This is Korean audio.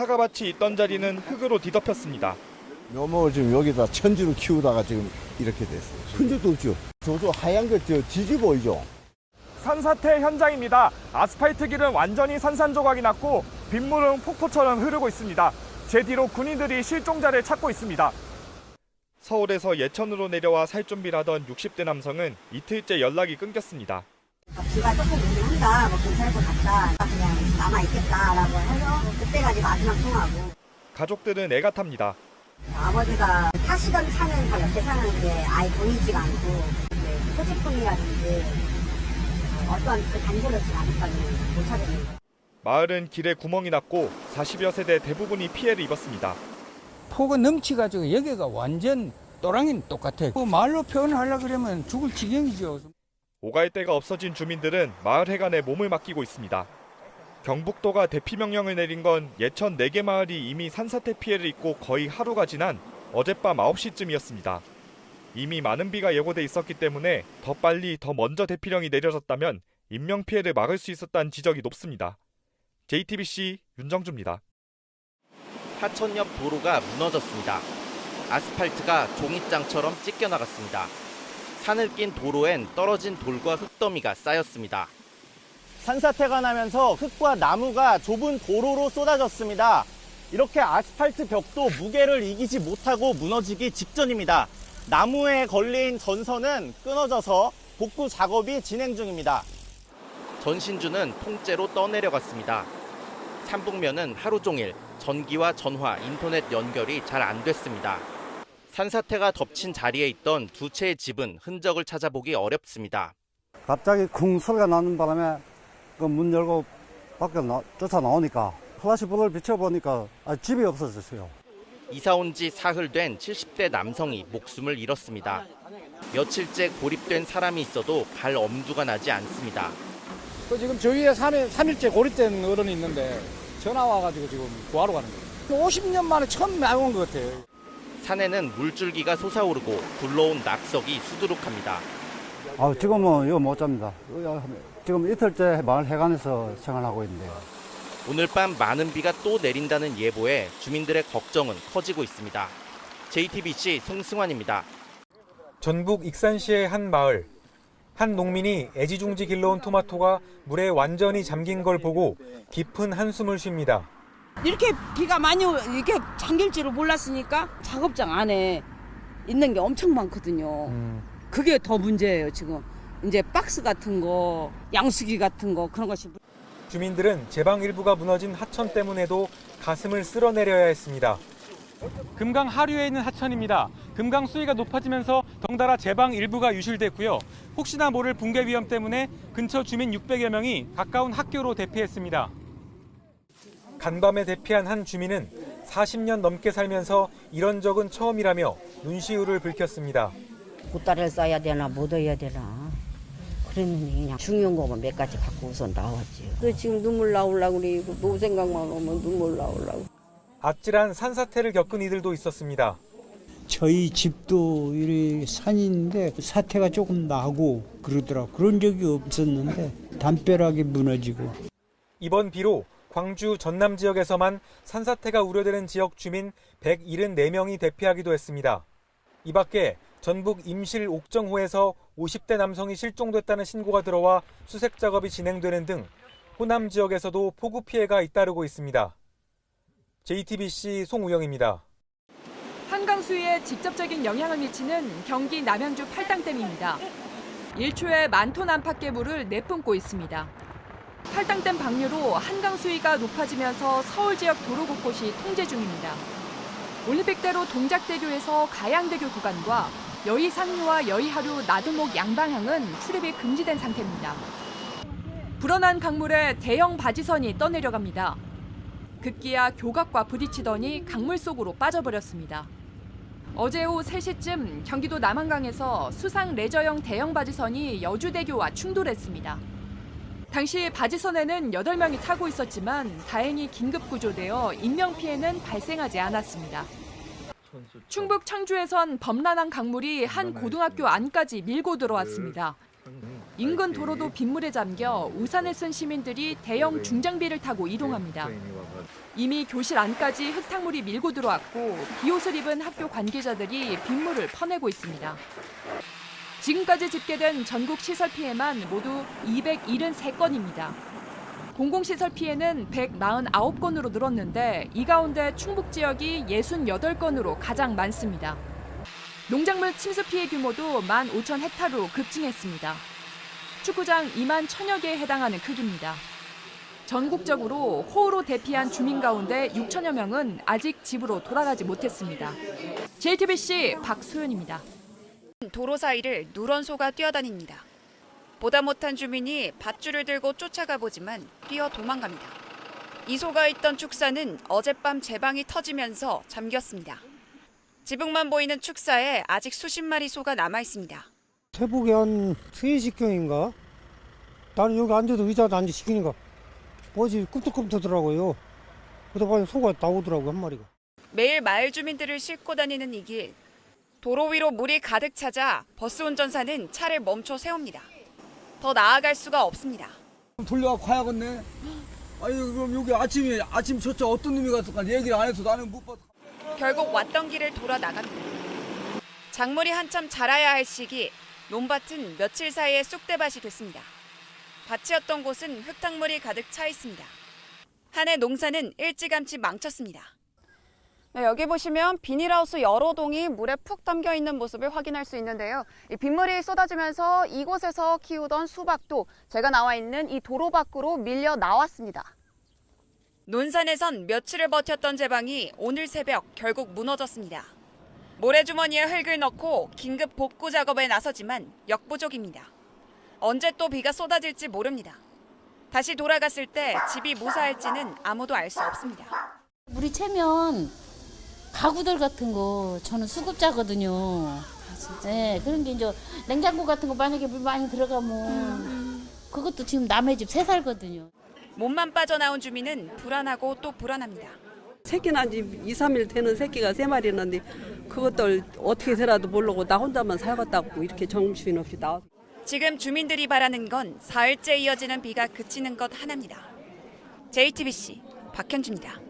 사과밭이 있던 자리는 흙으로 뒤덮였습니다. 묘목을 지금 여기다 천지로 키우다가 지금 이렇게 됐어요. 큰 적도 없죠. 저도 하얀 거 지지 보이죠? 산사태 현장입니다. 아스팔트 길은 완전히 산산조각이 났고 빗물은 폭포처럼 흐르고 있습니다. 제 뒤로 군인들이 실종자를 찾고 있습니다. 서울에서 예천으로 내려와 살 준비를 하던 60대 남성은 이틀째 연락이 끊겼습니다. 비가 조금 오긴 한다, 뭐 괜찮을 것 같다, 그냥 남아있겠다라고 해서 그때까지 마지막 통화하고. 가족들은 애가 탑니다. 아버지가 타시던 차는 다 옆에 사는데 아예 보이지가 않고 이제 소지품이라든지 어떠한 그 단서를 아직까지는 못 찾는 거예요. 마을은 길에 구멍이 났고 40여 세대 대부분이 피해를 입었습니다. 폭은 넘치가지고 여기가 완전 또랑이는 똑같아. 그 말로 표현하려고 그러면 죽을 지경이죠. 오갈 데가 없어진 주민들은 마을 해관에 몸을 맡기고 있습니다. 경북도가 대피 명령을 내린 건 예천 4개 마을이 이미 산사태 피해를 입고 거의 하루가 지난 어젯밤 9시쯤이었습니다. 이미 많은 비가 예고돼 있었기 때문에 더 빨리 더 먼저 대피령이 내려졌다면 인명피해를 막을 수 있었다는 지적이 높습니다. JTBC 윤정주입니다. 하천 옆 도로가 무너졌습니다. 아스팔트가 종잇장처럼 찢겨나갔습니다. 산을 낀 도로엔 떨어진 돌과 흙더미가 쌓였습니다. 산사태가 나면서 흙과 나무가 좁은 도로로 쏟아졌습니다. 이렇게 아스팔트 벽도 무게를 이기지 못하고 무너지기 직전입니다. 나무에 걸린 전선은 끊어져서 복구 작업이 진행 중입니다. 전신주는 통째로 떠내려갔습니다. 삼북면은 하루 종일 전기와 전화, 인터넷 연결이 잘 안 됐습니다. 산사태가 덮친 자리에 있던 두 채의 집은 흔적을 찾아보기 어렵습니다. 갑자기 쿵 소리가 나는 바람에 그 문 열고 밖에 쫓아 나오니까 플래시불을 비춰보니까 집이 없어졌어요. 이사 온 지 사흘 된 70대 남성이 목숨을 잃었습니다. 며칠째 고립된 사람이 있어도 발 엄두가 나지 않습니다. 지금 저희의 산에 3일째 고립된 어른이 있는데 전화 와가지고 지금 구하러 가는 거예요. 50년 만에 처음 나온 것 같아요. 산에는 물줄기가 솟아오르고 굴러온 낙석이 수두룩합니다. 지금은 이거 못 잡니다. 지금 이틀째 마을 해관에서 생활하고 있는데요. 오늘 밤 많은 비가 또 내린다는 예보에 주민들의 걱정은 커지고 있습니다. JTBC 송승환입니다. 전북 익산시의 한 마을. 한 농민이 애지중지 길러온 토마토가 물에 완전히 잠긴 걸 보고 깊은 한숨을 쉽니다. 이렇게 비가 많이 이렇게 잠길 줄을 몰랐으니까 작업장 안에 있는 게 엄청 많거든요. 그게 더 문제예요, 지금. 이제 박스 같은 거, 양수기 같은 거 그런 것이. 주민들은 제방 일부가 무너진 하천 때문에도 가슴을 쓸어내려야 했습니다. 금강 하류에 있는 하천입니다. 금강 수위가 높아지면서 덩달아 제방 일부가 유실됐고요. 혹시나 모를 붕괴 위험 때문에 근처 주민 600여 명이 가까운 학교로 대피했습니다. 간밤에 대피한 한 주민은 40년 넘게 살면서 이런 적은 처음이라며 눈시울을 붉혔습니다. 보따리를 싸야 되나 못 해야 되나 그랬는데 그냥 중요한 거만 몇 가지 갖고 우선 나왔지. 그래서 지금 눈물 나오려고 그러고 노 생각만 오면 눈물 나오려고. 아찔한 산사태를 겪은 이들도 있었습니다. 저희 집도 이 산인데 사태가 조금 나고 그러더라고. 그런 적이 없었는데 담벼락이 무너지고. 이번 비로 광주 전남 지역에서만 산사태가 우려되는 지역 주민 174명이 대피하기도 했습니다. 이 밖에 전북 임실 옥정호에서 50대 남성이 실종됐다는 신고가 들어와 수색 작업이 진행되는 등 호남 지역에서도 폭우 피해가 잇따르고 있습니다. JTBC 송우영입니다. 한강 수위에 직접적인 영향을 미치는 경기 남양주 팔당댐입니다. 1초에 만 톤 안팎의 물을 내뿜고 있습니다. 팔당댐 방류로 한강 수위가 높아지면서 서울 지역 도로 곳곳이 통제 중입니다. 올림픽대로 동작대교에서 가양대교 구간과 여의상류와 여의하류 나들목 양방향은 출입이 금지된 상태입니다. 불어난 강물에 대형 바지선이 떠내려갑니다. 급기야 교각과 부딪히더니 강물 속으로 빠져버렸습니다. 어제 오후 3시쯤 경기도 남한강에서 수상 레저형 대형 바지선이 여주대교와 충돌했습니다. 당시 바지선에는 8명이 타고 있었지만 다행히 긴급 구조되어 인명피해는 발생하지 않았습니다. 충북 청주에선 범람한 강물이 한 고등학교 안까지 밀고 들어왔습니다. 인근 도로도 빗물에 잠겨 우산을 쓴 시민들이 대형 중장비를 타고 이동합니다. 이미 교실 안까지 흙탕물이 밀고 들어왔고 비옷을 입은 학교 관계자들이 빗물을 퍼내고 있습니다. 지금까지 집계된 전국 시설 피해만 모두 273건입니다. 공공시설 피해는 149건으로 늘었는데 이 가운데 충북 지역이 68건으로 가장 많습니다. 농작물 침수 피해 규모도 15,000헥타르로 급증했습니다. 축구장 2만 1,000여 개에 해당하는 크기입니다. 전국적으로 호우로 대피한 주민 가운데 6천여 명은 아직 집으로 돌아가지 못했습니다. JTBC 박소연입니다. 도로 사이를 누런 소가 뛰어다닙니다. 보다 못한 주민이 밧줄을 들고 쫓아가 보지만 뛰어 도망갑니다. 이 소가 있던 축사는 어젯밤 제방이 터지면서 잠겼습니다. 지붕만 보이는 축사에 아직 수십 마리 소가 남아 있습니다. 새벽에 한 3시경인가? 나는 여기 앉아도 의자도 앉으시키니까 뭐지 꿈틀꿈틀하더라고요. 그러다 보니 소가 나오더라고요, 한 마리가. 매일 마을 주민들을 싣고 다니는 이 길. 도로 위로 물이 가득 차자 버스 운전사는 차를 멈춰 세웁니다. 더 나아갈 수가 없습니다. 돌려갖고 가야겠네. 아니 그럼 여기 아침 저차 어떤 놈이 갔을까 얘기를 안 해서 나는 못 봤어. 결국 왔던 길을 돌아 나갑니다. 작물이 한참 자라야 할 시기 논밭은 며칠 사이에 쑥대밭이 됐습니다. 밭이었던 곳은 흙탕물이 가득 차 있습니다. 한 해 농사는 일찌감치 망쳤습니다. 네, 여기 보시면 비닐하우스 여러 동이 물에 푹 담겨 있는 모습을 확인할 수 있는데요. 이 빗물이 쏟아지면서 이곳에서 키우던 수박도 제가 나와 있는 이 도로 밖으로 밀려 나왔습니다. 논산에선 며칠을 버텼던 제방이 오늘 새벽 결국 무너졌습니다. 모래주머니에 흙을 넣고 긴급 복구 작업에 나서지만 역부족입니다. 언제 또 비가 쏟아질지 모릅니다. 다시 돌아갔을 때 집이 무사할지는 아무도 알 수 없습니다. 물이 채면 가구들 같은 거 저는 수급자거든요. 네, 그런 게 이제 냉장고 같은 거 만약에 물 많이 들어가면 그것도 지금 남의 집 새 살거든요. 몸만 빠져나온 주민은 불안하고 또 불안합니다. 새끼 난 지 2, 3일 되는 새끼가 3마리 있는데 그것들 어떻게 해서라도 모르고 나 혼자만 살겠다고 이렇게 정신없이 나와. 지금 주민들이 바라는 건 사흘째 이어지는 비가 그치는 것 하나입니다. JTBC 박현주입니다.